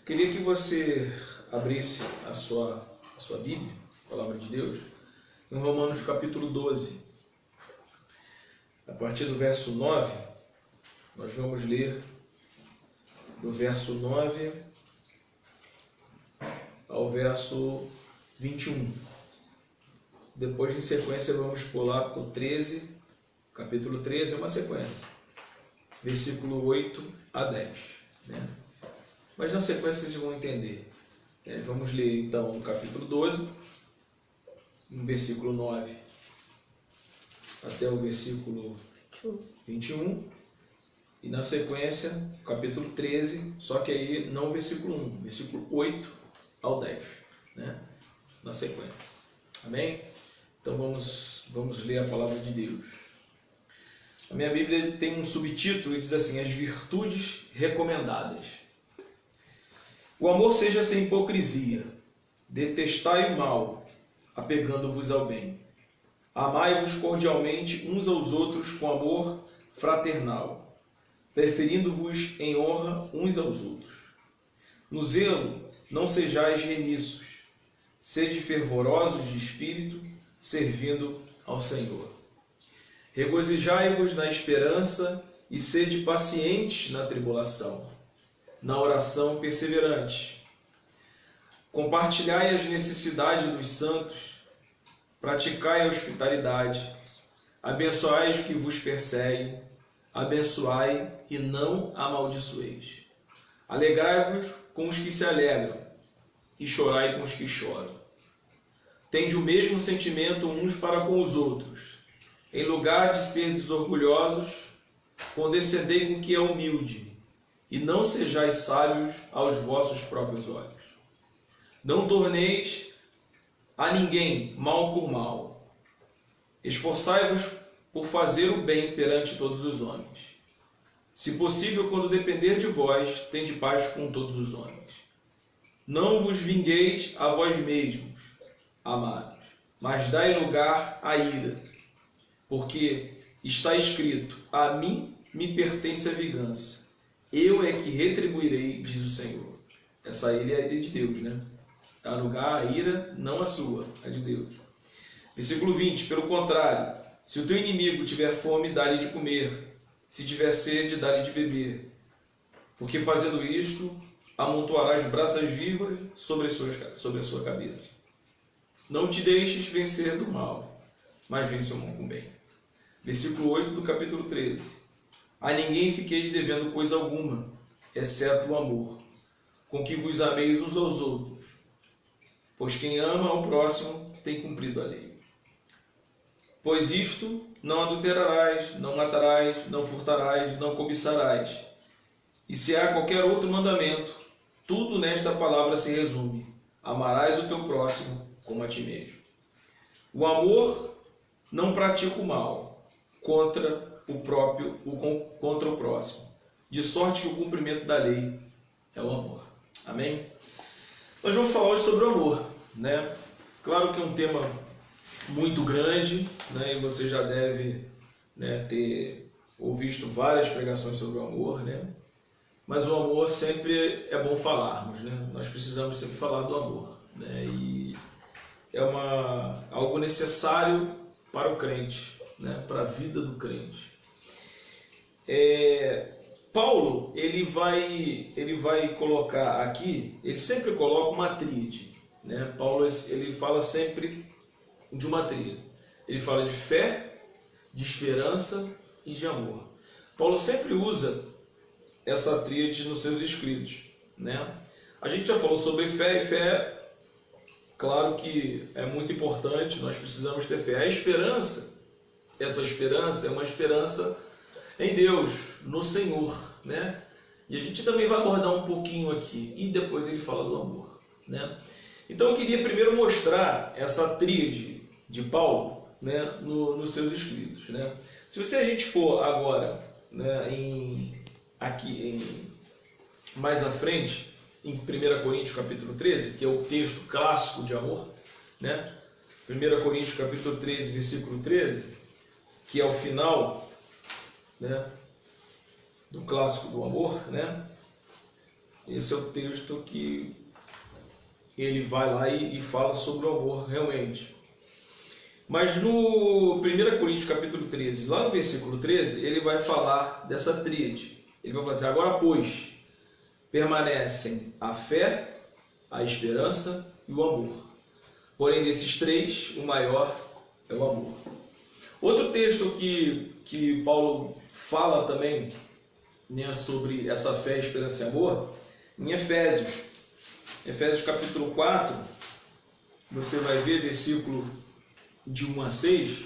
Queria que você abrisse a sua Bíblia, a Palavra de Deus, em Romanos capítulo 12. A partir do verso 9, nós vamos ler do verso 9 ao verso 21. Depois, em sequência, vamos pular para o 13, capítulo 13, é uma sequência, versículo 8 a 10. Né? Mas na sequência vocês vão entender. Vamos ler então o capítulo 12, no versículo 9 até o versículo 21. E na sequência, o capítulo 13, só que aí não o versículo 1, versículo 8 ao 10. Né? Na sequência. Amém? Então vamos ler a palavra de Deus. A minha Bíblia tem um subtítulo e diz assim: as virtudes recomendadas. O amor seja sem hipocrisia. Detestai o mal, apegando-vos ao bem. Amai-vos cordialmente uns aos outros com amor fraternal, preferindo-vos em honra uns aos outros. No zelo não sejais remissos, sede fervorosos de espírito, servindo ao Senhor. Regozijai-vos na esperança e sede pacientes na tribulação, na oração perseverante. Compartilhai as necessidades dos santos, praticai a hospitalidade, abençoai os que vos perseguem, abençoai e não amaldiçoeis. Alegrai-vos com os que se alegram e chorai com os que choram. Tende o mesmo sentimento uns para com os outros. Em lugar de serdes orgulhosos, condescendei com o que é humilde, e não sejais sábios aos vossos próprios olhos. Não torneis a ninguém mal por mal. Esforçai-vos por fazer o bem perante todos os homens. Se possível, quando depender de vós, tende paz com todos os homens. Não vos vingueis a vós mesmos, amados, mas dai lugar à ira, porque está escrito: a mim me pertence a vingança. Eu é que retribuirei, diz o Senhor. Essa ira é a ira de Deus, né? Dá lugar à ira, não a sua, a de Deus. Versículo 20. Pelo contrário, se o teu inimigo tiver fome, dá-lhe de comer. Se tiver sede, dá-lhe de beber. Porque fazendo isto, amontoarás brasas vivas sobre a sua cabeça. Não te deixes vencer do mal, mas vence o mal com bem. Versículo 8 do capítulo 13. A ninguém fiqueis devendo coisa alguma, exceto o amor, com que vos ameis uns aos outros. Pois quem ama ao próximo tem cumprido a lei. Pois isto: não adulterarás, não matarás, não furtarás, não cobiçarás. E se há qualquer outro mandamento, tudo nesta palavra se resume: amarás o teu próximo como a ti mesmo. O amor não pratica o mal contra o próximo, de sorte que o cumprimento da lei é o amor. Amém? Nós vamos falar hoje sobre o amor, né? Claro que é um tema muito grande, né? E você já deve, né, ter ouvido várias pregações sobre o amor, né? Mas o amor sempre é bom falarmos, né? Nós precisamos sempre falar do amor, né? E é algo necessário para o crente, né? Para a vida do crente. Paulo ele vai colocar aqui, ele sempre coloca uma tríade, né? Paulo ele fala sempre de uma tríade. Ele fala de fé, de esperança e de amor. Paulo sempre usa essa tríade nos seus escritos, né? A gente já falou sobre fé, e fé, claro que é muito importante, nós precisamos ter fé. A esperança, essa esperança é uma esperança em Deus, no Senhor, né? E a gente também vai abordar um pouquinho aqui, e depois ele fala do amor, né? Então eu queria primeiro mostrar essa tríade de Paulo, né, nos seus escritos, né? Se a gente for agora, né, mais à frente, em 1 Coríntios capítulo 13, que é o texto clássico de amor, né? 1 Coríntios capítulo 13, versículo 13, que é o final, né, do clássico do amor, né? Esse é o texto que ele vai lá e fala sobre o amor realmente. Mas no 1 Coríntios capítulo 13, lá no versículo 13, ele vai falar dessa tríade. Ele vai falar assim: agora, pois, permanecem a fé, a esperança e o amor. Porém, desses três, o maior é o amor. Outro texto que Paulo fala também, né, sobre essa fé, esperança e amor, em Efésios. Efésios capítulo 4, você vai ver versículo de 1 a 6,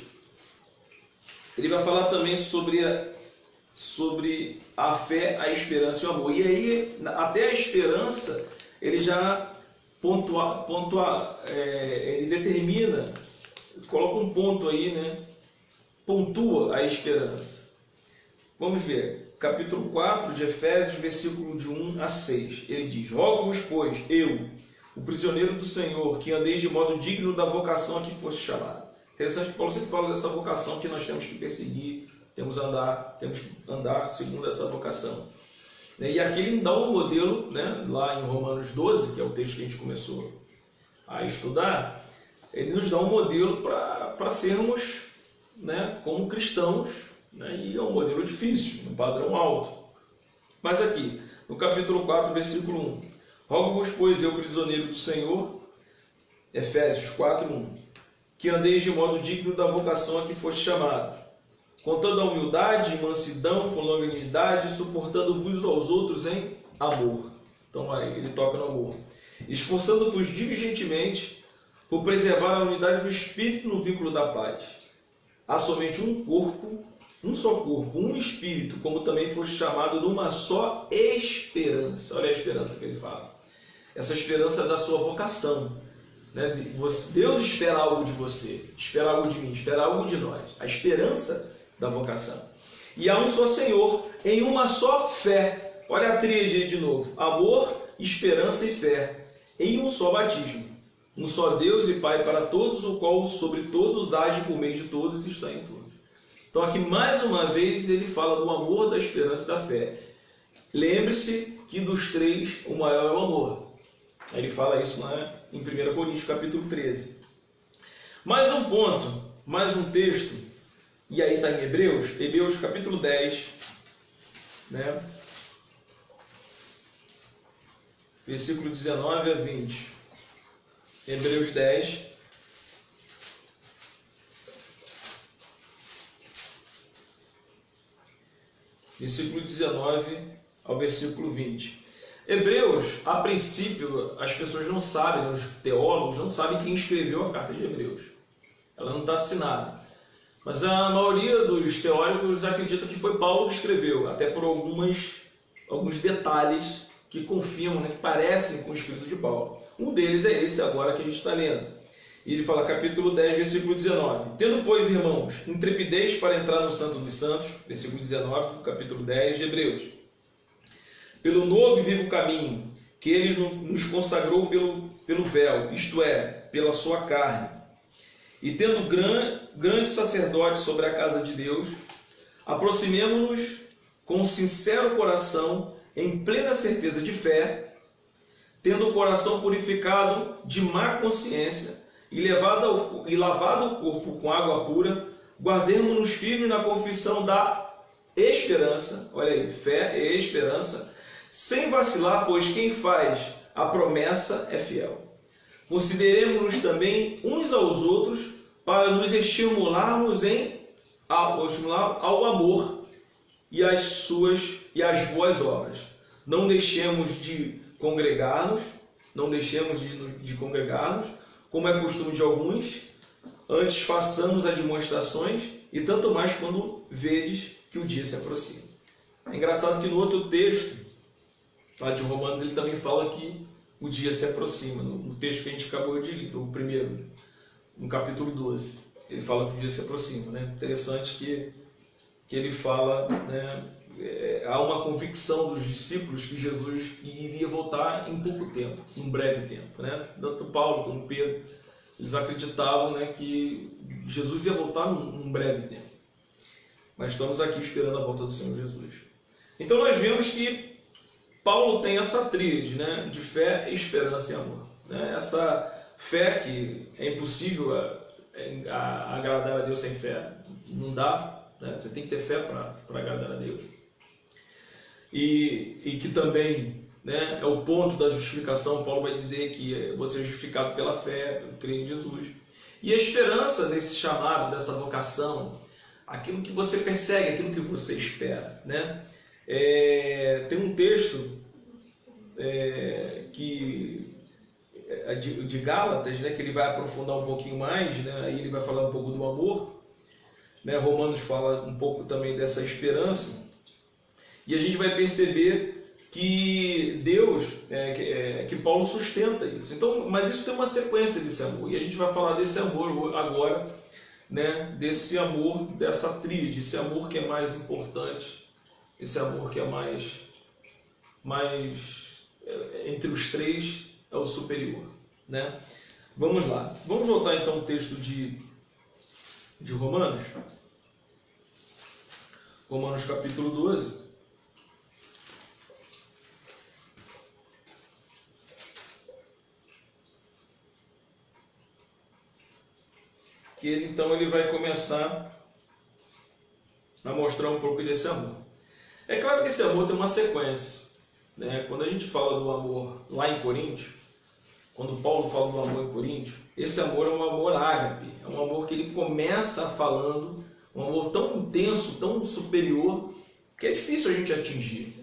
ele vai falar também sobre a fé, a esperança e o amor. E aí, até a esperança, ele já ele determina, coloca um ponto aí, né? Pontua a esperança. Vamos ver, capítulo 4 de Efésios, versículo de 1 a 6. Ele diz: rogo-vos, pois, eu, o prisioneiro do Senhor, que andeis de modo digno da vocação a que foste chamado. Interessante que Paulo sempre fala dessa vocação que nós temos que perseguir, temos que andar segundo essa vocação. E aqui ele dá um modelo, né, lá em Romanos 12, que é o texto que a gente começou a estudar, ele nos dá um modelo para sermos, né, como cristãos, né, e é um modelo difícil, um padrão alto. Mas aqui, no capítulo 4, versículo 1, rogo-vos, pois, eu, prisioneiro do Senhor, Efésios 4, 1, que andeis de modo digno da vocação a que foste chamado, com toda a humildade e mansidão, com longanimidade, suportando-vos aos outros em amor. Então aí, ele toca no amor. Esforçando-vos diligentemente por preservar a unidade do Espírito no vínculo da paz. Há somente um corpo, um só corpo, um Espírito, como também foste chamado numa só esperança. Olha a esperança que ele fala. Essa esperança é da sua vocação. Deus espera algo de você, espera algo de mim, espera algo de nós. A esperança da vocação. E há um só Senhor, em uma só fé. Olha a tríade aí de novo: amor, esperança e fé, em um só batismo. Um só Deus e Pai para todos, o qual sobre todos age por meio de todos e está em todos. Então aqui mais uma vez ele fala do amor, da esperança e da fé. Lembre-se que dos três o maior é o amor. Ele fala isso lá em 1 Coríntios capítulo 13. Mais um ponto, mais um texto, e aí está em Hebreus capítulo 10, né? Versículo 19 a 20. Hebreus 10. Versículo 19 ao versículo 20. Hebreus, a princípio, as pessoas não sabem, os teólogos não sabem quem escreveu a carta de Hebreus. Ela não está assinada. Mas a maioria dos teólogos acredita que foi Paulo que escreveu, até por alguns detalhes que confirmam, né, que parecem com o escrito de Paulo. Um deles é esse agora que a gente está lendo. E ele fala, capítulo 10, versículo 19. Tendo, pois, irmãos, intrepidez para entrar no Santo dos Santos, versículo 19, capítulo 10 de Hebreus. Pelo novo e vivo caminho, que ele nos consagrou pelo véu, isto é, pela sua carne. E tendo grande sacerdote sobre a casa de Deus, aproximemo-nos com sincero coração, em plena certeza de fé, tendo o coração purificado de má consciência e lavado o corpo com água pura, guardemos-nos firmes na confissão da esperança, olha aí, fé e esperança, sem vacilar, pois quem faz a promessa é fiel. Consideremos-nos também uns aos outros para nos estimularmos ao amor e às boas obras. Não deixemos de congregar-nos, como é costume de alguns, antes façamos as demonstrações, e tanto mais quando vedes que o dia se aproxima. É engraçado que no outro texto, lá de Romanos, ele também fala que o dia se aproxima. No texto que a gente acabou de ler, o primeiro, no capítulo 12, ele fala que o dia se aproxima, né? Interessante que ele fala, né, há uma convicção dos discípulos que Jesus iria voltar em pouco tempo, em breve tempo, né? Tanto Paulo como Pedro, eles acreditavam, né, que Jesus ia voltar num breve tempo. Mas estamos aqui esperando a volta do Senhor Jesus. Então nós vemos que Paulo tem essa tríade, né, de fé, esperança e amor. Né? Essa fé que é impossível agradar a Deus sem fé, não dá, né? Você tem que ter fé para agradar a Deus. E que também, né, é o ponto da justificação. Paulo vai dizer que você é justificado pela fé, crê em Jesus. E a esperança desse chamado, dessa vocação, aquilo que você persegue, aquilo que você espera. Né? Tem um texto de Gálatas, né, que ele vai aprofundar um pouquinho mais, né, aí ele vai falar um pouco do amor. Né? Romanos fala um pouco também dessa esperança. E a gente vai perceber que Deus, que Paulo sustenta isso. Então, mas isso tem uma sequência desse amor. E a gente vai falar desse amor agora, né? Desse amor, dessa tríade, esse amor que é mais importante, esse amor que é mais entre os três é o superior. Né? Vamos lá. Vamos voltar então ao texto de Romanos. Romanos capítulo 12. Que ele vai começar a mostrar um pouco desse amor. É claro que esse amor tem uma sequência. Né? Quando a gente fala do amor lá em Coríntios, quando Paulo fala do amor em Coríntios, esse amor é um amor ágape, é um amor que ele começa falando, um amor tão intenso, tão superior, que é difícil a gente atingir.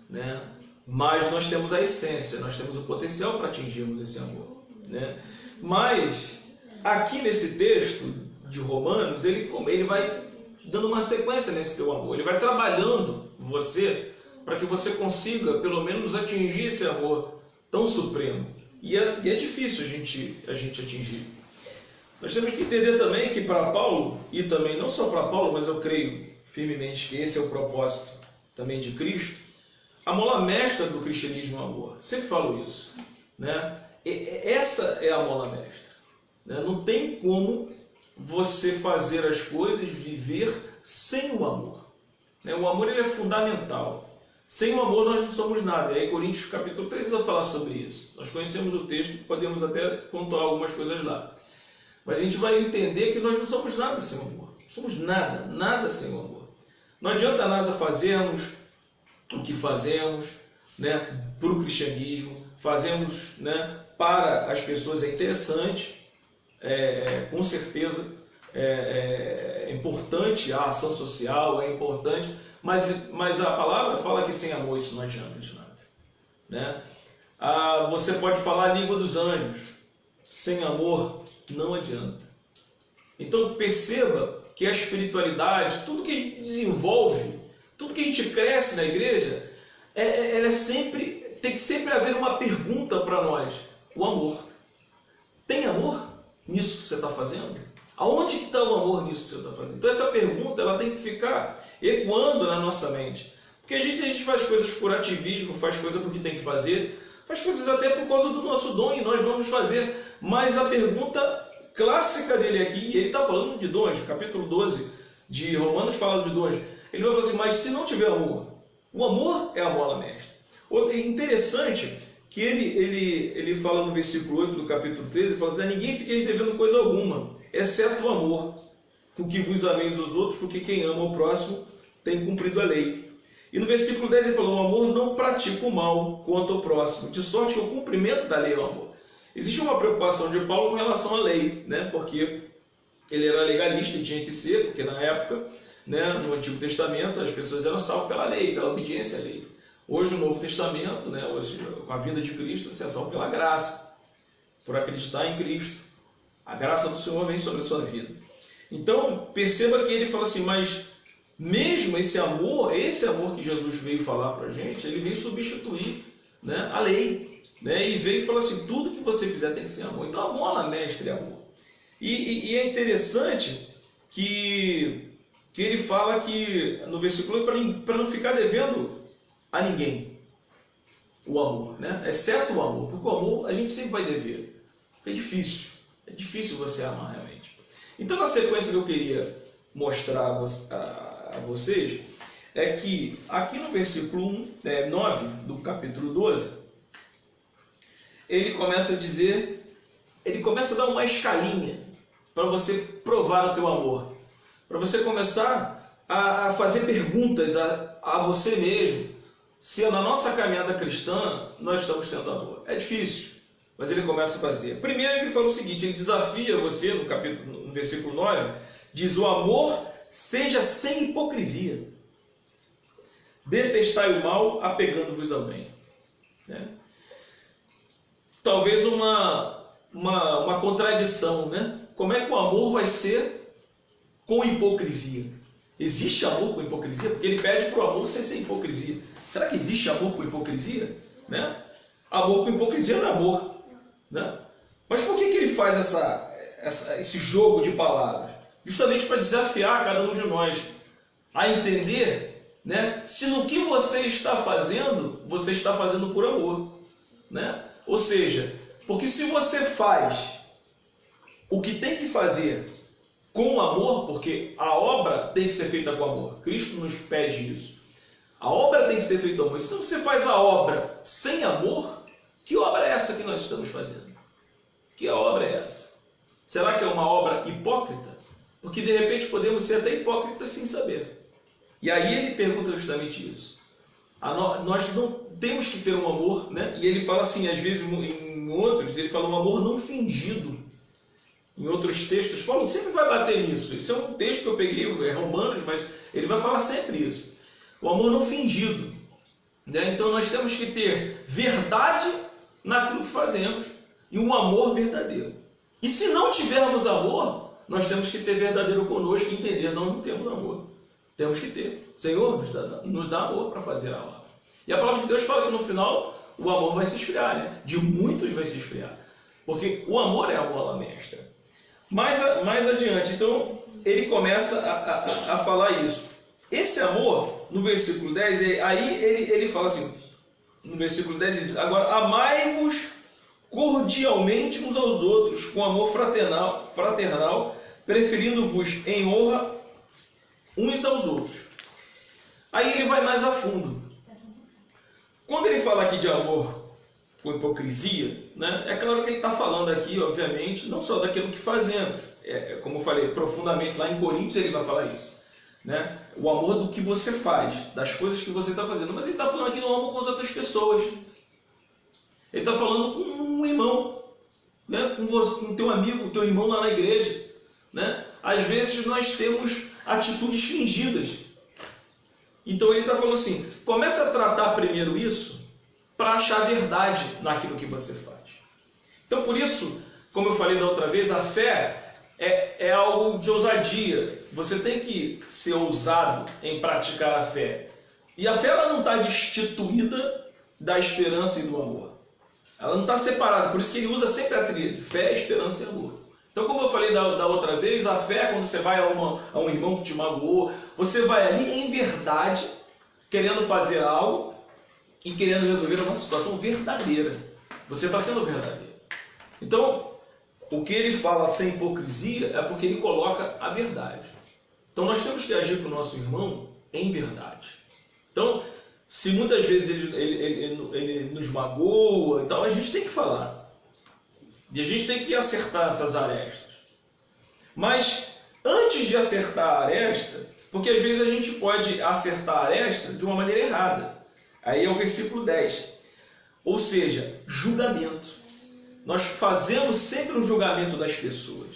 Né? Mas nós temos a essência, nós temos o potencial para atingirmos esse amor. Né? Mas aqui nesse texto de Romanos, ele vai dando uma sequência nesse teu amor. Ele vai trabalhando você para que você consiga, pelo menos, atingir esse amor tão supremo. E é difícil a gente atingir. Nós temos que entender também que para Paulo, e também não só para Paulo, mas eu creio firmemente que esse é o propósito também de Cristo, a mola mestra do cristianismo é o amor. Sempre falo isso. Né? Essa é a mola mestra. Não tem como você fazer as coisas, viver sem o amor. O amor ele é fundamental. Sem o amor nós não somos nada. E aí Coríntios capítulo 3 vai falar sobre isso. Nós conhecemos o texto, podemos até pontuar algumas coisas lá. Mas a gente vai entender que nós não somos nada sem o amor. Não somos nada, nada sem o amor. Não adianta nada fazermos o que fazemos, né, para o cristianismo. Fazemos, né, para as pessoas, é interessante. Com certeza é importante a ação social, é importante, mas a palavra fala que sem amor isso não adianta de nada. Né? Você pode falar a língua dos anjos, sem amor não adianta. Então perceba que a espiritualidade, tudo que a gente desenvolve, tudo que a gente cresce na igreja, tem que sempre haver uma pergunta para nós: o amor. Tem amor nisso que você está fazendo? Aonde que está o amor nisso que você está fazendo? Então essa pergunta ela tem que ficar ecoando na nossa mente. Porque a gente faz coisas por ativismo, faz coisas porque tem que fazer, faz coisas até por causa do nosso dom e nós vamos fazer. Mas a pergunta clássica dele aqui, e ele está falando de dons, capítulo 12 de Romanos fala de dons. Ele vai falar assim: mas se não tiver amor, o amor é a mola mestra. É interessante que ele fala no versículo 8 do capítulo 13, fala: ninguém fiqueis devendo coisa alguma, exceto o amor, com que vos ameis os outros, porque quem ama o próximo tem cumprido a lei. E no versículo 10 ele falou: o amor não pratica o mal contra o próximo, de sorte que o cumprimento da lei é o amor. Existe uma preocupação de Paulo com relação à lei, né? Porque ele era legalista e tinha que ser, porque na época, né, no Antigo Testamento, as pessoas eram salvas pela lei, pela obediência à lei. Hoje, no Novo Testamento, né, hoje, com a vinda de Cristo, você é salvo pela graça, por acreditar em Cristo. A graça do Senhor vem sobre a sua vida. Então, perceba que ele fala assim: mas mesmo esse amor que Jesus veio falar para a gente, ele veio substituir, né, a lei. Né, e veio e falou assim: tudo que você fizer tem que ser amor. Então, a mola mestra é amor. E é interessante que ele fala que, no versículo 8, para não ficar devendo a ninguém o amor, né? Exceto o amor, porque o amor a gente sempre vai dever. É difícil você amar realmente. Então, na sequência que eu queria mostrar a vocês, é que aqui no versículo 9 do capítulo 12, ele começa a dizer, ele começa a dar uma escalinha para você provar o teu amor, para você começar a fazer perguntas a você mesmo, se na nossa caminhada cristã nós estamos tendo amor. É difícil, mas ele começa a fazer. Primeiro ele fala o seguinte, ele desafia você no versículo 9, diz: o amor seja sem hipocrisia. Detestai o mal, apegando-vos ao bem. Né? Talvez uma contradição, né? Como é que o amor vai ser com hipocrisia? Existe amor com hipocrisia? Porque ele pede para o amor ser sem hipocrisia. Será que existe amor com hipocrisia? Né? Amor com hipocrisia não é amor. Né? Mas por que ele faz esse jogo de palavras? Justamente para desafiar cada um de nós a entender, né, se no que você está fazendo por amor. Né? Ou seja, porque se você faz o que tem que fazer com amor, porque a obra tem que ser feita com amor, Cristo nos pede isso, a obra tem que ser feita com amor. Se você faz a obra sem amor, que obra é essa que nós estamos fazendo? Que obra é essa? Será que é uma obra hipócrita? Porque de repente podemos ser até hipócritas sem saber. E aí ele pergunta justamente isso. Nós não temos que ter um amor, né? E ele fala assim, às vezes em outros, ele fala um amor não fingido. Em outros textos, Paulo sempre vai bater nisso. Esse é um texto que eu peguei, é Romanos, mas ele vai falar sempre isso. O amor não fingido. Né? Então nós temos que ter verdade naquilo que fazemos e um amor verdadeiro. E se não tivermos amor, nós temos que ser verdadeiro conosco e entender, não temos amor. Temos que ter. Senhor, nos dá amor para fazer a obra. E a palavra de Deus fala que no final o amor vai se esfriar, né? De muitos vai se esfriar. Porque o amor é a bola mestra. Mais adiante, então, ele começa a falar isso. Esse amor, no versículo 10, aí ele fala assim, no versículo 10, ele diz: agora, amai-vos cordialmente uns aos outros, com amor fraternal, preferindo-vos em honra uns aos outros. Aí ele vai mais a fundo. Quando ele fala aqui de amor com hipocrisia, né, é claro que ele está falando aqui, obviamente, não só daquilo que fazemos. Como eu falei, profundamente lá em Coríntios ele vai falar isso. Né? O amor do que você faz, das coisas que você está fazendo. Mas ele está falando aqui do amor com as outras pessoas. Ele está falando com um irmão, né? Com teu amigo, teu irmão lá na igreja. Né? Às vezes nós temos atitudes fingidas. Então ele está falando assim, começa a tratar primeiro isso para achar verdade naquilo que você faz. Então por isso, como eu falei da outra vez, a fé é algo de ousadia. Você tem que ser ousado em praticar a fé. E a fé ela não está destituída da esperança e do amor. Ela não está separada. Por isso que ele usa sempre a tríade: fé, esperança e amor. Então, como eu falei da outra vez, a fé, quando você vai a um irmão que te magoou, você vai ali em verdade, querendo fazer algo e querendo resolver uma situação verdadeira. Você está sendo verdadeiro. Então, o que ele fala sem hipocrisia é porque ele coloca a verdade. Então, nós temos que agir com o nosso irmão em verdade. Então, se muitas vezes ele nos magoa e tal, a gente tem que falar. E a gente tem que acertar essas arestas. Mas, antes de acertar a aresta, porque às vezes a gente pode acertar a aresta de uma maneira errada. Aí é o versículo 10. Ou seja, julgamento. Nós fazemos sempre um julgamento das pessoas.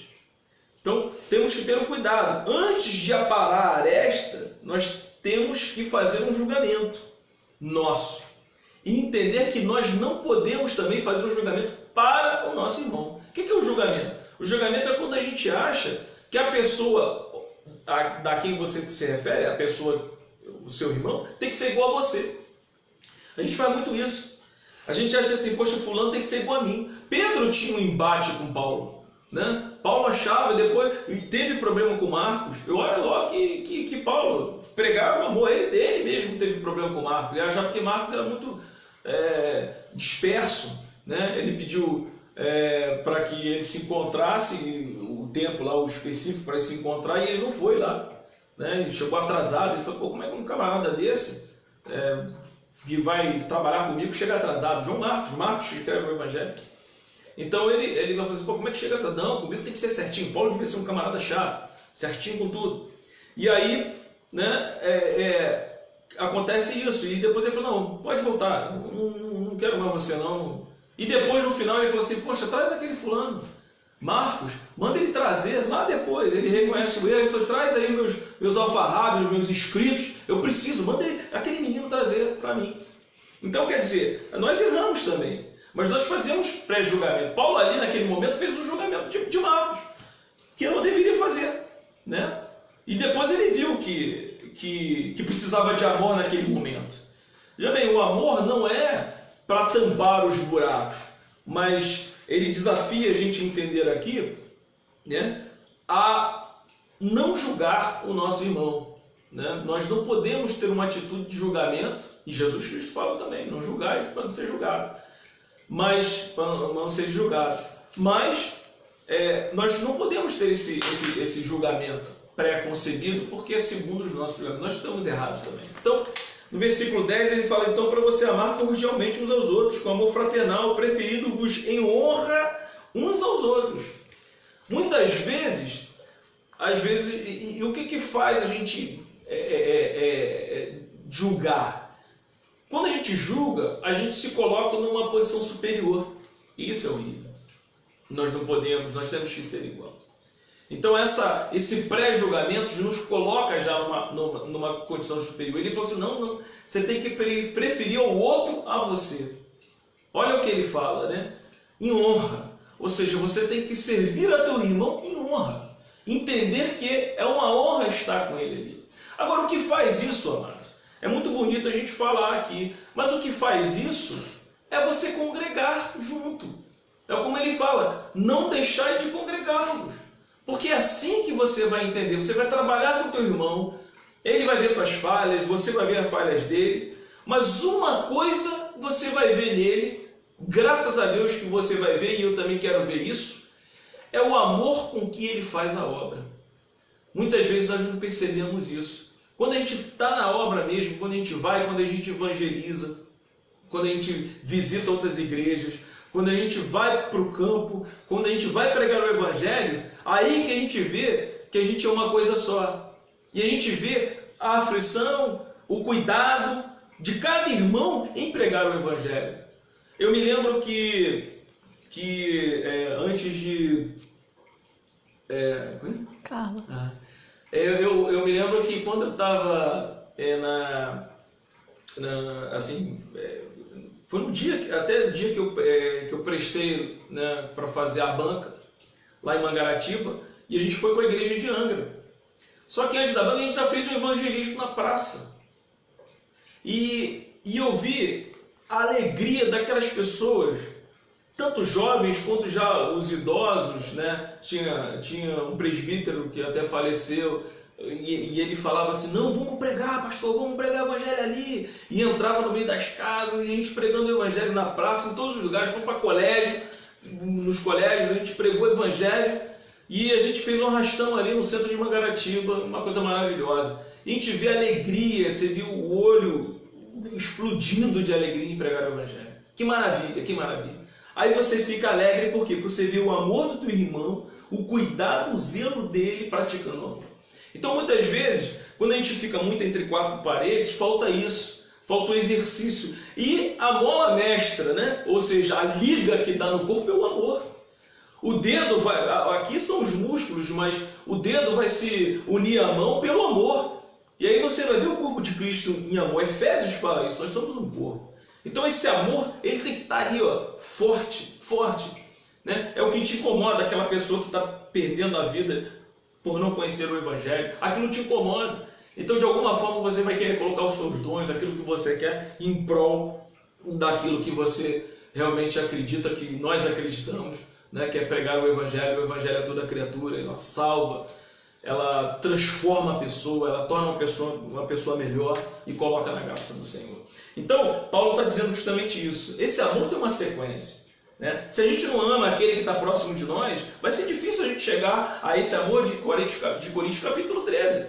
Então, temos que ter um cuidado. Antes de aparar a aresta, nós temos que fazer um julgamento nosso. E entender que nós não podemos também fazer um julgamento para o nosso irmão. O que é o julgamento? O julgamento é quando a gente acha que a pessoa a quem você se refere, a pessoa, o seu irmão, tem que ser igual a você. A gente faz muito isso. A gente acha assim, poxa, fulano tem que ser igual a mim. Pedro tinha um embate com Paulo. Né? Paulo achava, depois teve problema com Marcos. Eu olho logo que Paulo pregava o amor, ele dele mesmo teve problema com Marcos. Ele achava que Marcos era muito disperso. Né? Ele pediu para que ele se encontrasse, o tempo lá, o específico para ele se encontrar, e ele não foi lá. né? Ele chegou atrasado, ele falou, pô, como é que um camarada desse que vai trabalhar comigo chega atrasado? João Marcos que escreve o Evangelho. Então ele vai fazer assim, pô, como é que chega atrasado? Não, comigo tem que ser certinho. Paulo devia ser um camarada chato, certinho com tudo. E aí, né, acontece isso. E depois ele falou, não, pode voltar, não quero mais você não. E depois no final ele falou assim, poxa, traz aquele fulano, Marcos, manda ele trazer lá depois. Ele reconhece o erro, ele falou, traz aí meus alfarrábios, meus inscritos, eu preciso, manda aquele menino trazer para mim. Então quer dizer, nós erramos também, mas nós fazemos pré-julgamento. Paulo ali naquele momento fez o julgamento de Marcos, que eu não deveria fazer, né? E depois ele viu que precisava de amor naquele momento. Já bem, o amor não é para tampar os buracos, mas ele desafia a gente a entender aqui, né, a não julgar o nosso irmão. Né? Nós não podemos ter uma atitude de julgamento, e Jesus Cristo fala também, não julgai para não ser julgado, mas para não ser julgado. Mas nós não podemos ter esse julgamento pré-concebido, porque é segundo os nossos julgamentos. Nós estamos errados também. Então, no versículo 10 ele fala, então, para você amar cordialmente uns aos outros, com amor fraternal, preferindo-vos em honra uns aos outros. Muitas vezes, e o que faz a gente julgar? Quando a gente julga, a gente se coloca numa posição superior. Isso é horrível. Nós não podemos, nós temos que ser igual. Então esse pré-julgamento nos coloca já numa condição superior. Ele falou assim, não, você tem que preferir o outro a você. Olha o que ele fala, né? Em honra. Ou seja, você tem que servir a teu irmão em honra. Entender que é uma honra estar com ele ali. Agora, o que faz isso, amado? É muito bonito a gente falar aqui, mas o que faz isso é você congregar junto. É como ele fala, não deixar de congregá-los. Porque é assim que você vai entender. Você vai trabalhar com o teu irmão, ele vai ver tuas falhas, você vai ver as falhas dele, mas uma coisa você vai ver nele, graças a Deus que você vai ver, e eu também quero ver isso, é o amor com que ele faz a obra. Muitas vezes nós não percebemos isso. Quando a gente está na obra mesmo, quando a gente vai, quando a gente evangeliza, quando a gente visita outras igrejas, quando a gente vai para o campo, quando a gente vai pregar o Evangelho, aí que a gente vê que a gente é uma coisa só. E a gente vê a aflição, o cuidado de cada irmão em pregar o Evangelho. Eu me lembro que antes de... Carla. Eu me lembro que quando eu estava foi no dia, até o dia que eu prestei, né, para fazer a banca lá em Mangaratiba, e a gente foi com a igreja de Angra. Só que antes da banca a gente já fez um evangelismo na praça. E eu vi a alegria daquelas pessoas, tanto jovens quanto já os idosos, né? Tinha um presbítero que até faleceu, e ele falava assim, não, vamos pregar, pastor, vamos pregar o evangelho ali. E entrava no meio das casas, e a gente pregando o evangelho na praça, em todos os lugares, fomos para colégio, nos colégios, a gente pregou o evangelho, e a gente fez um arrastão ali no centro de Mangaratiba, uma coisa maravilhosa. E a gente vê a alegria, você viu o olho explodindo de alegria em pregar o evangelho. Que maravilha, que maravilha. Aí você fica alegre, por quê? Porque você vê o amor do teu irmão, o cuidado, o zelo dele praticando o amor. Então muitas vezes, quando a gente fica muito entre quatro paredes, falta isso, falta o exercício. E a mola mestra, né? Ou seja, a liga que dá no corpo é o amor. O dedo vai, aqui são os músculos, mas o dedo vai se unir à mão pelo amor. E aí você vai ver o corpo de Cristo em amor. Efésios fala isso, nós somos um corpo. Então esse amor, ele tem que estar aí, ó, forte, forte. Né? É o que te incomoda, aquela pessoa que está perdendo a vida por não conhecer o Evangelho. Aquilo te incomoda. Então de alguma forma você vai querer colocar os seus dons, aquilo que você quer, em prol daquilo que você realmente acredita, que nós acreditamos, né? Que é pregar o Evangelho. O Evangelho é toda criatura, ela salva, ela transforma a pessoa, ela torna uma pessoa melhor e coloca na graça do Senhor. Então, Paulo está dizendo justamente isso. Esse amor tem uma sequência. Né? Se a gente não ama aquele que está próximo de nós, vai ser difícil a gente chegar a esse amor de Coríntios capítulo 13.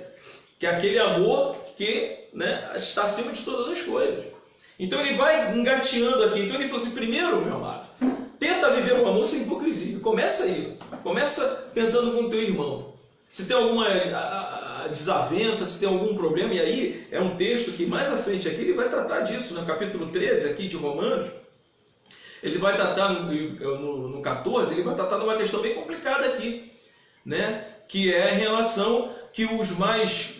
que é aquele amor que, né, está acima de todas as coisas. Então ele vai engateando aqui. Então ele falou assim, primeiro, meu amado, tenta viver o amor sem hipocrisia. Começa aí. Começa tentando com o teu irmão. Se tem alguma desavença, se tem algum problema, e aí é um texto que mais à frente aqui ele vai tratar disso, no capítulo 13 aqui de Romanos. Ele vai tratar no 14, ele vai tratar de uma questão bem complicada aqui, né? Que é em relação que os mais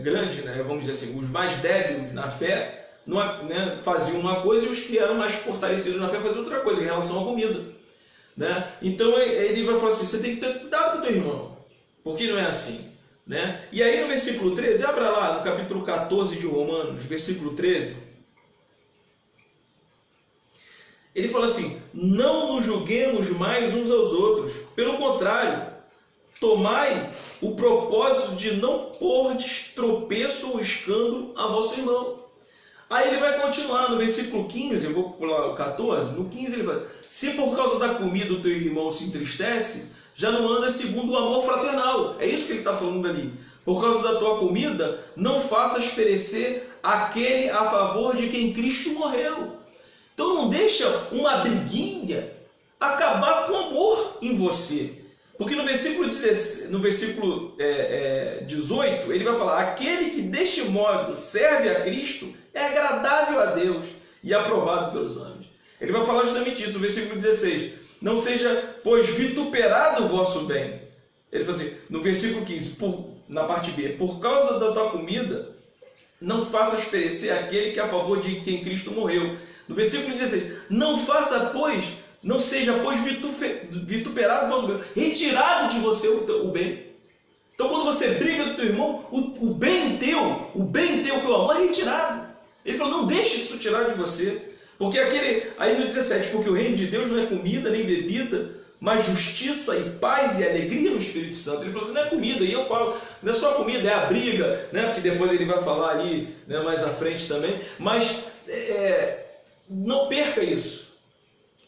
grandes, né? Vamos dizer assim, os mais débeis na fé, né, faziam uma coisa e os que eram mais fortalecidos na fé faziam outra coisa em relação à comida, né? Então ele vai falar assim, você tem que ter cuidado com o teu irmão, porque não é assim, né? E aí no versículo 13, abra lá no capítulo 14 de Romanos, versículo 13, ele fala assim, não nos julguemos mais uns aos outros, pelo contrário, tomai o propósito de não pôr de tropeço ou escândalo a vosso irmão. Aí ele vai continuar no versículo 15, eu vou pular o 14, no 15 ele vai, se por causa da comida o teu irmão se entristece, já não anda segundo o amor fraternal. É isso que ele está falando ali. Por causa da tua comida, não faças perecer aquele a favor de quem Cristo morreu. Então não deixa uma briguinha acabar com o amor em você. Porque no versículo 18, ele vai falar, aquele que deste modo serve a Cristo é agradável a Deus e aprovado pelos homens. Ele vai falar justamente isso no versículo 16. Não seja, pois, vituperado o vosso bem. Ele fala assim, no versículo 15, na parte B, por causa da tua comida, não faças perecer aquele que é a favor de quem Cristo morreu. No versículo 16, não seja, pois, vituperado o vosso bem, retirado de você o bem. Então, quando você briga com o teu irmão, o bem teu que eu amo é retirado. Ele falou, não deixe isso tirar de você. Porque aí no 17, porque o reino de Deus não é comida nem bebida, mas justiça e paz e alegria no Espírito Santo. Ele falou assim, não é comida, e eu falo, não é só comida, é a briga, né? Porque depois ele vai falar ali, né, mais à frente também, mas não perca isso.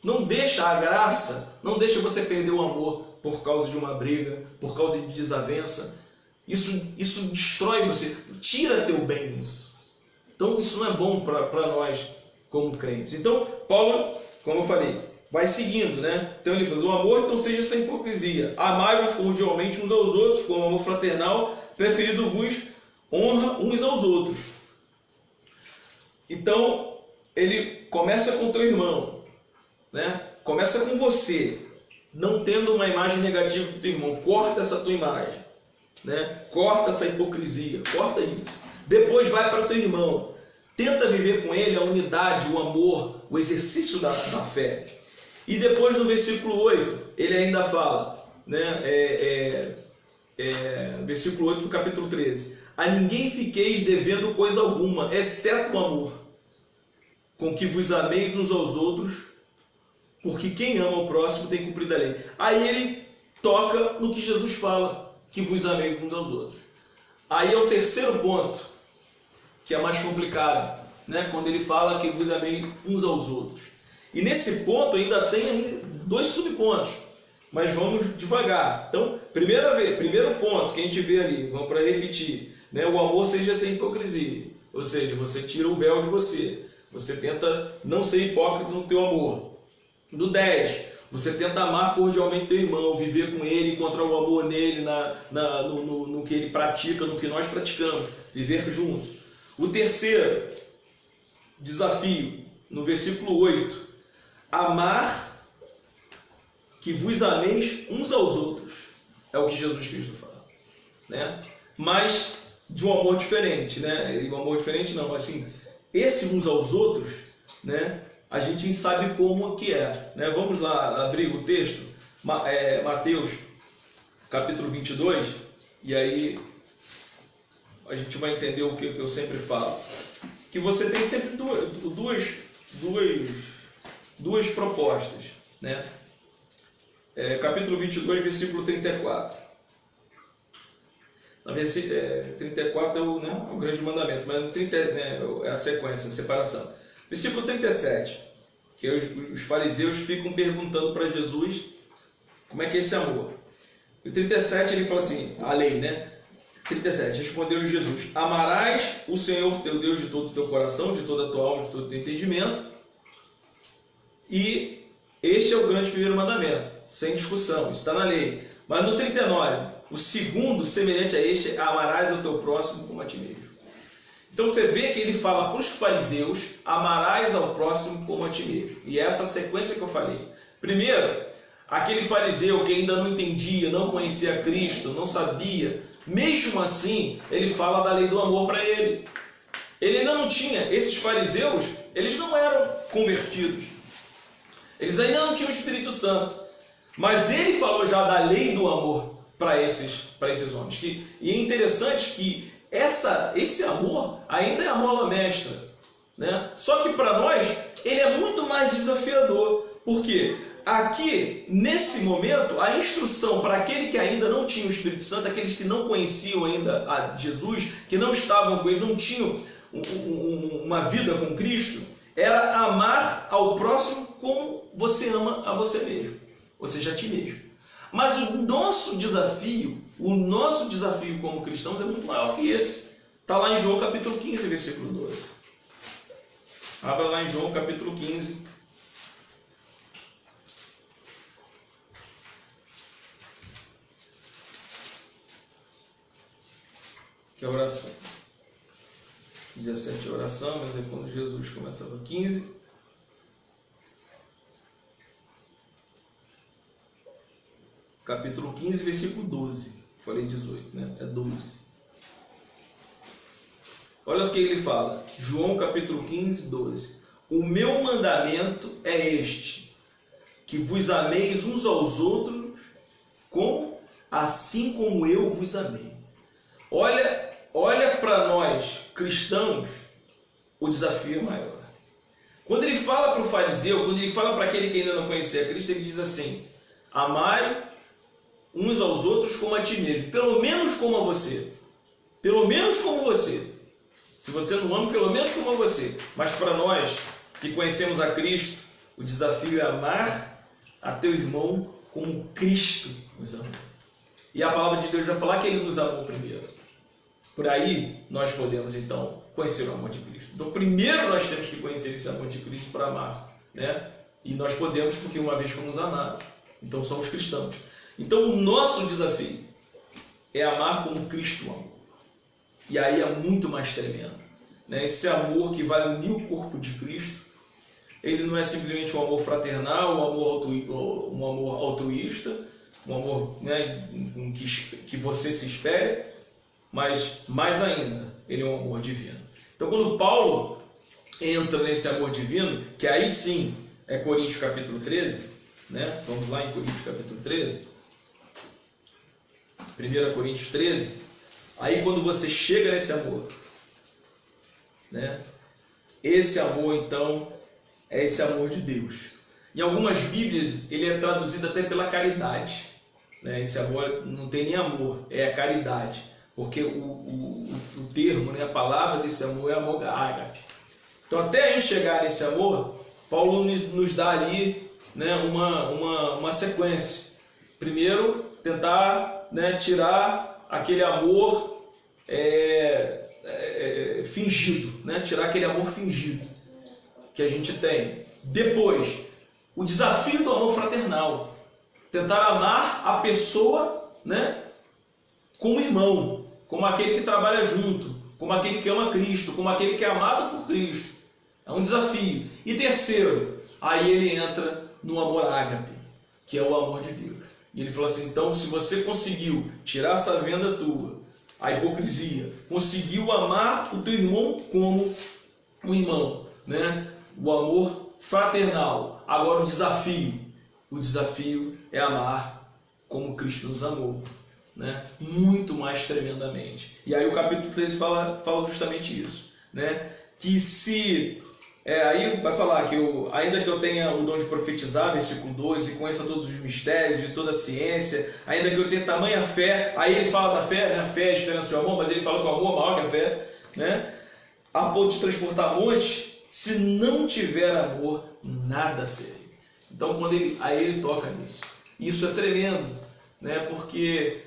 Não deixa a graça, não deixa você perder o amor por causa de uma briga, por causa de desavença. Isso destrói você, tira teu bem nisso. Então isso não é bom para nós como crentes. Então Paulo, como eu falei, vai seguindo, né? Então ele faz o amor, então seja sem hipocrisia. Amai-vos cordialmente uns aos outros, com amor fraternal, preferido-vos honra uns aos outros. Então ele começa com o teu irmão, né? Começa com você, não tendo uma imagem negativa do teu irmão. Corta essa tua imagem, né? Corta essa hipocrisia, corta isso. Depois vai para o teu irmão, tenta viver com ele a unidade, o amor, o exercício da fé. E depois no versículo 8, ele ainda fala, né? Versículo 8 do capítulo 13: a ninguém fiqueis devendo coisa alguma, exceto o amor, com que vos ameis uns aos outros, porque quem ama o próximo tem cumprido a lei. Aí ele toca no que Jesus fala, que vos ameis uns aos outros. Aí é o terceiro ponto, que é mais complicado, né? Quando ele fala que vos ameis uns aos outros. E nesse ponto ainda tem dois subpontos, mas vamos devagar. Então, primeiro ponto que a gente vê ali, vamos para repetir, né? O amor seja sem hipocrisia, ou seja, você tira o véu de você, você tenta não ser hipócrita no teu amor. No 10, você tenta amar cordialmente teu irmão, viver com ele, encontrar o amor nele, no que ele pratica, no que nós praticamos, viver juntos. O terceiro desafio, no versículo 8, amar que vos ameis uns aos outros, é o que Jesus Cristo fala, né? Mas de um amor diferente, né? E um amor diferente não, assim, esse uns aos outros, né? A gente sabe como que é, né? Vamos lá abrir o texto, Mateus capítulo 22, e aí a gente vai entender o que eu sempre falo. Que você tem sempre duas propostas, né? Capítulo 22, versículo 34. 34 é o grande mandamento, mas 30 é a sequência, a separação. Versículo 37, que os fariseus ficam perguntando para Jesus como é que é esse amor. No 37 ele fala assim, a lei, né? 37. Respondeu Jesus: amarás o Senhor teu Deus de todo o teu coração, de toda a tua alma, de todo o teu entendimento. E este é o grande primeiro mandamento, sem discussão, isso está na lei. Mas no 39, o segundo, semelhante a este, é: amarás ao teu próximo como a ti mesmo. Então você vê que ele fala para os fariseus: amarás ao próximo como a ti mesmo. E é essa sequência que eu falei. Primeiro, aquele fariseu que ainda não entendia, não conhecia Cristo, não sabia, mesmo assim, ele fala da lei do amor para ele. Ele ainda não tinha, esses fariseus, eles não eram convertidos. Eles ainda não tinham o Espírito Santo. Mas ele falou já da lei do amor para esses homens. E é interessante que esse amor ainda é a mola mestra, né? Só que para nós, ele é muito mais desafiador. Por quê? Aqui, nesse momento, a instrução para aquele que ainda não tinha o Espírito Santo, aqueles que não conheciam ainda a Jesus, que não estavam com ele, não tinham uma vida com Cristo, era amar ao próximo como você ama a você mesmo, ou seja, a ti mesmo. Mas o nosso desafio como cristãos é muito maior que esse. Está lá em João capítulo 15, versículo 12. Abra lá em João capítulo 15. Que é a oração. 17 é a oração, mas é quando Jesus começa no 15. Capítulo 15, versículo 12. Falei 18, né? É 12. Olha o que ele fala. João capítulo 15, 12. O meu mandamento é este: que vos ameis uns aos outros, assim como eu vos amei. Olha para nós, cristãos, o desafio é maior. Quando ele fala para o fariseu, quando ele fala para aquele que ainda não conhecia Cristo, ele diz assim: amai uns aos outros como a ti mesmo, pelo menos como a você. Pelo menos como você. Se você não ama, pelo menos como a você. Mas para nós que conhecemos a Cristo, o desafio é amar a teu irmão como Cristo nos amou. E a palavra de Deus vai falar que ele nos amou primeiro. Por aí nós podemos então conhecer o amor de Cristo. Então primeiro nós temos que conhecer esse amor de Cristo para amar, né? E nós podemos porque uma vez fomos amados, então somos cristãos. Então o nosso desafio é amar como Cristo amou. E aí é muito mais tremendo, né? Esse amor que vai unir o corpo de Cristo, ele não é simplesmente um amor fraternal, um amor altruísta, um amor, né, que você se espere, mas mais ainda, ele é um amor divino. Então quando Paulo entra nesse amor divino, que aí sim é Coríntios capítulo 13, né? Vamos lá em Coríntios capítulo 13, 1 Coríntios 13, aí quando você chega nesse amor, né? Esse amor então é esse amor de Deus. Em algumas Bíblias ele é traduzido até pela caridade, né? Esse amor não tem nem amor, é a caridade. Porque o termo, né, a palavra desse amor é amor ágape. Então, até a gente chegar nesse amor, Paulo nos dá ali, né, uma sequência. Primeiro, tentar, né, tirar aquele amor fingido, né, tirar aquele amor fingido que a gente tem. Depois, o desafio do amor fraternal. Tentar amar a pessoa, né, como irmão, como aquele que trabalha junto, como aquele que ama Cristo, como aquele que é amado por Cristo. É um desafio. E terceiro, aí ele entra no amor ágape, que é o amor de Deus. E ele falou assim: então, se você conseguiu tirar essa venda tua, a hipocrisia, conseguiu amar o teu irmão como um irmão, né? O amor fraternal. Agora o desafio é amar como Cristo nos amou, né? Muito mais tremendamente. E aí o capítulo 13 fala justamente isso, né? Que se... aí vai falar que ainda que eu tenha o dom de profetizar, versículo 12, e conheça todos os mistérios de toda a ciência, ainda que eu tenha tamanha fé, aí ele fala da fé, né? A fé, a esperança e o amor, mas ele fala que o amor é maior que a fé, né? A ponto de transportar montes, se não tiver amor, nada serei. Então aí ele toca nisso. Isso é tremendo, né? Porque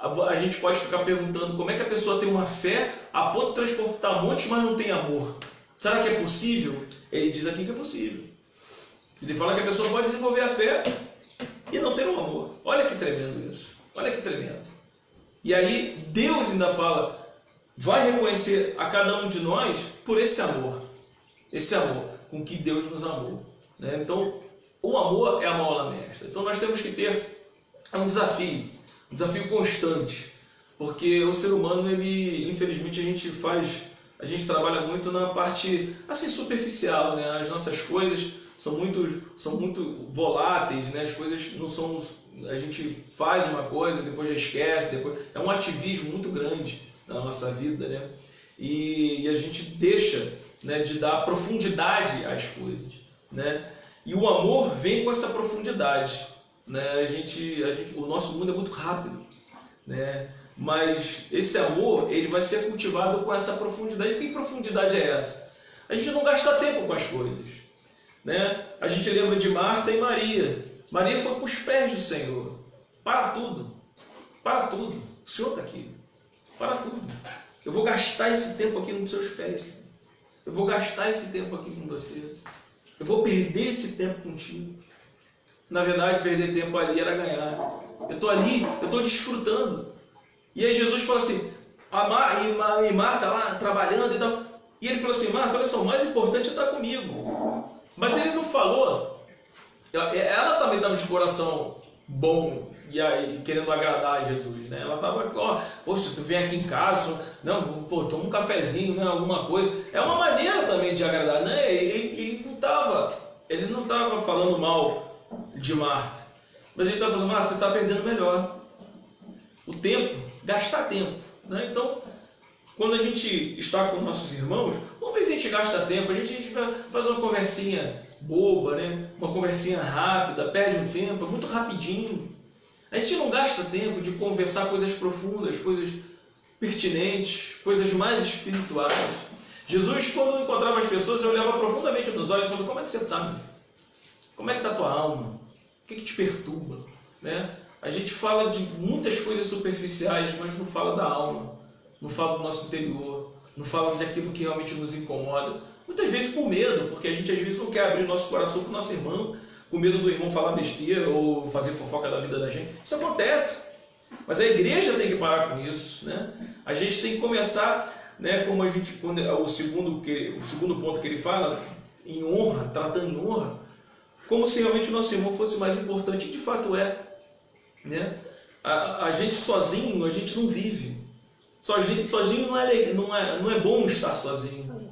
a gente pode ficar perguntando como é que a pessoa tem uma fé a ponto de transportar montes, mas não tem amor. Será que é possível? Ele diz aqui que é possível. Ele fala que a pessoa pode desenvolver a fé e não ter um amor. Olha que tremendo isso. Olha que tremendo. E aí Deus ainda fala, vai reconhecer a cada um de nós por esse amor. Esse amor com que Deus nos amou. Né? Então, o amor é a mola mestra. Então nós temos que ter um desafio constante. Porque o ser humano, ele, infelizmente, a gente trabalha muito na parte assim, superficial, né? As nossas coisas são muito voláteis, né? As coisas não são... A gente faz uma coisa, depois já esquece, é um ativismo muito grande na nossa vida, né? E a gente deixa, né, de dar profundidade às coisas, né? E o amor vem com essa profundidade, né? O nosso mundo é muito rápido, né? Mas esse amor, ele vai ser cultivado com essa profundidade. E que profundidade é essa? A gente não gasta tempo com as coisas, né? A gente lembra de Marta e Maria. Maria foi para os pés do Senhor. Para tudo. Para tudo. O Senhor está aqui. Para tudo. Eu vou gastar esse tempo aqui nos seus pés. Eu vou gastar esse tempo aqui com você. Eu vou perder esse tempo contigo. Na verdade, perder tempo ali era ganhar. Eu estou ali, eu estou desfrutando. E aí Jesus fala assim, e Marta lá trabalhando e tal. E ele falou assim, Marta, olha só, o mais importante é estar comigo. Mas ele não falou. Ela também estava de coração bom e aí querendo agradar a Jesus, né? Ela estava, ó, poxa, tu vem aqui em casa, não, pô, toma um cafezinho, né? Alguma coisa. É uma maneira também de agradar, né? Ele não estava falando mal de Marta, mas ele estava falando, Marta, você está perdendo melhor. O tempo, gastar tempo, né? Então, quando a gente está com nossos irmãos, vamos ver se a gente gasta tempo, a gente vai fazer uma conversinha boba, né? Uma conversinha rápida, perde um tempo, é muito rapidinho. A gente não gasta tempo de conversar coisas profundas, coisas pertinentes, coisas mais espirituais. Jesus, quando encontrava as pessoas, eu olhava profundamente nos olhos e falava, como é que você está, meu filho? Como é que está a tua alma? O que te perturba? Né? A gente fala de muitas coisas superficiais, mas não fala da alma, não fala do nosso interior, não fala daquilo que realmente nos incomoda. Muitas vezes por medo, porque a gente às vezes não quer abrir nosso coração para o nosso irmão, com medo do irmão falar besteira ou fazer fofoca da vida da gente. Isso acontece, mas a igreja tem que parar com isso, né? A gente tem que começar, né, como a gente, o segundo ponto que ele fala, em honra, tratando em honra, como se realmente o nosso irmão fosse mais importante, e de fato é, né? A gente sozinho, a gente não vive. Sozinho não é bom estar sozinho.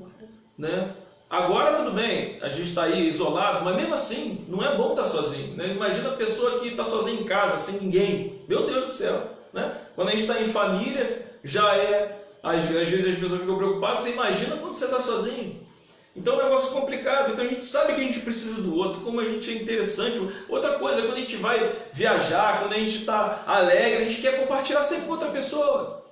Né? Agora tudo bem, a gente está aí isolado, mas mesmo assim não é bom estar sozinho, né? Imagina a pessoa que está sozinha em casa, sem ninguém, meu Deus do céu, né? Quando a gente está em família, já às vezes as pessoas ficam preocupadas, você imagina quando você está sozinho. Então é um negócio complicado, então a gente sabe que a gente precisa do outro, como a gente é interessante. Outra coisa, quando a gente vai viajar, quando a gente está alegre, a gente quer compartilhar sempre com outra pessoa.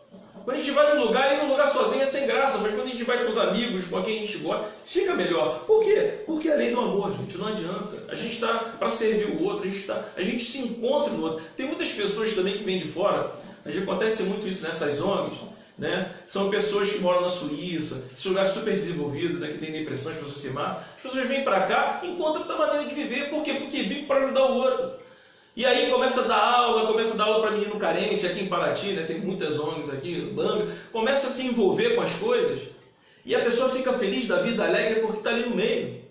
Quando a gente vai num lugar, ir num lugar sozinho é sem graça, mas quando a gente vai com os amigos, com quem a gente gosta, fica melhor. Por quê? Porque é a lei do amor, gente, não adianta. A gente está para servir o outro, a gente se encontra no outro. Tem muitas pessoas também que vêm de fora, acontece muito isso nessas ONGs, né? São pessoas que moram na Suíça, esses lugares super desenvolvidos, né, que tem depressão, as pessoas se matam. As pessoas vêm para cá, encontram outra maneira de viver. Por quê? Porque vivem para ajudar o outro. E aí começa a dar aula para menino carente, aqui em Paraty, né? Tem muitas ONGs aqui, Banga, começa a se envolver com as coisas, e a pessoa fica feliz da vida, alegre, porque está ali no meio,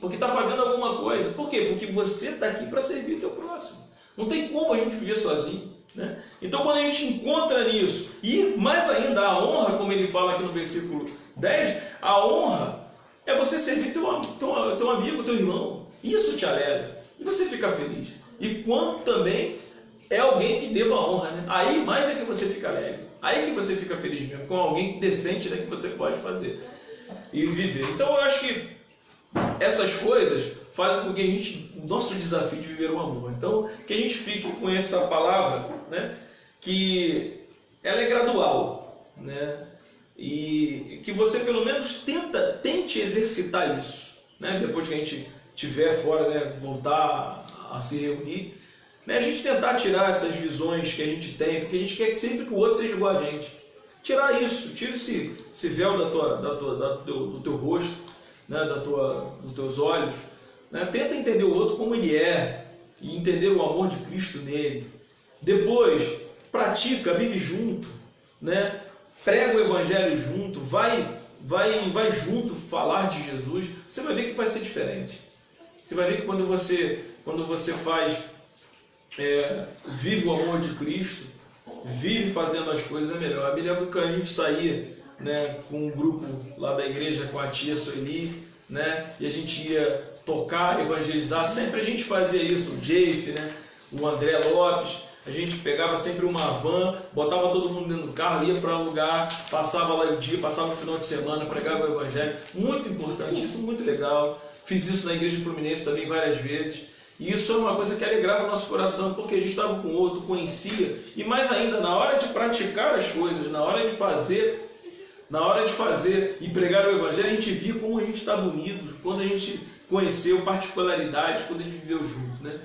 porque está fazendo alguma coisa. Por quê? Porque você está aqui para servir o teu próximo. Não tem como a gente viver sozinho, né? Então quando a gente encontra nisso, e mais ainda a honra, como ele fala aqui no versículo 10, a honra é você servir teu amigo, teu irmão. Isso te alegra, e você fica feliz. E quando também é alguém que deva a honra, né? Aí mais é que você fica alegre. Aí que você fica feliz mesmo, com alguém decente, né, que você pode fazer e viver. Então eu acho que essas coisas fazem com que o nosso desafio de viver o amor. Então que a gente fique com essa palavra, né, que ela é gradual, né? E que você pelo menos tente exercitar isso, né? Depois que a gente estiver fora, né, voltar a se reunir, né? A gente tentar tirar essas visões que a gente tem, porque a gente quer sempre que o outro seja igual a gente. Tirar isso, tira esse véu do teu rosto, né? Dos teus olhos, né? Tenta entender o outro como ele é e entender o amor de Cristo nele. Depois, pratica, vive junto, né? Prega o evangelho junto, vai junto falar de Jesus. Você vai ver que vai ser diferente. Você vai ver que quando você vive o amor de Cristo, vive fazendo as coisas, é melhor. Me lembro que a gente saía, né, com um grupo lá da igreja, com a tia Sueli, né, e a gente ia tocar, evangelizar. Sempre a gente fazia isso, o Jeff, né, o André Lopes. A gente pegava sempre uma van, botava todo mundo dentro do carro, ia para um lugar, passava lá o dia, passava o final de semana, pregava o evangelho. Muito importante, isso muito legal. Fiz isso na igreja Fluminense também várias vezes. E isso é uma coisa que alegrava o nosso coração, porque a gente estava com o outro, conhecia. E mais ainda, na hora de praticar as coisas, na hora de fazer e pregar o evangelho, a gente via como a gente estava unido, quando a gente conheceu particularidades, quando a gente viveu juntos, né?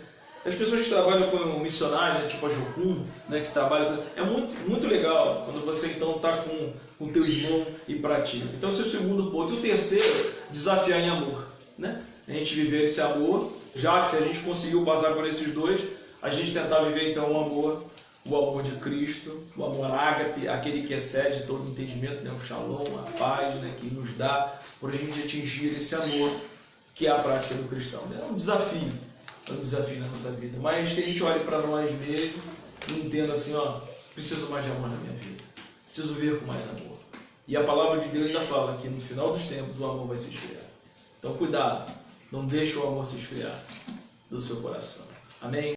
As pessoas que trabalham com missionário, né, tipo a Jocum, né, que trabalha com... É muito legal quando você então está com o teu irmão e pratica. Então esse é o segundo ponto. E o terceiro, desafiar em amor, né? A gente viver esse amor, já que se a gente conseguiu passar por esses dois, a gente tentar viver então o amor de Cristo, o amor ágape, aquele que excede todo entendimento, né, o shalom, a paz, né, que nos dá por a gente atingir esse amor, que é a prática do cristão, né? É um desafio na nossa vida, mas que a gente olhe para nós mesmos e entenda assim, ó, preciso mais de amor na minha vida, preciso ver com mais amor. E a palavra de Deus ainda fala que no final dos tempos o amor vai se esfriar. Então cuidado, não deixe o amor se esfriar do seu coração. Amém?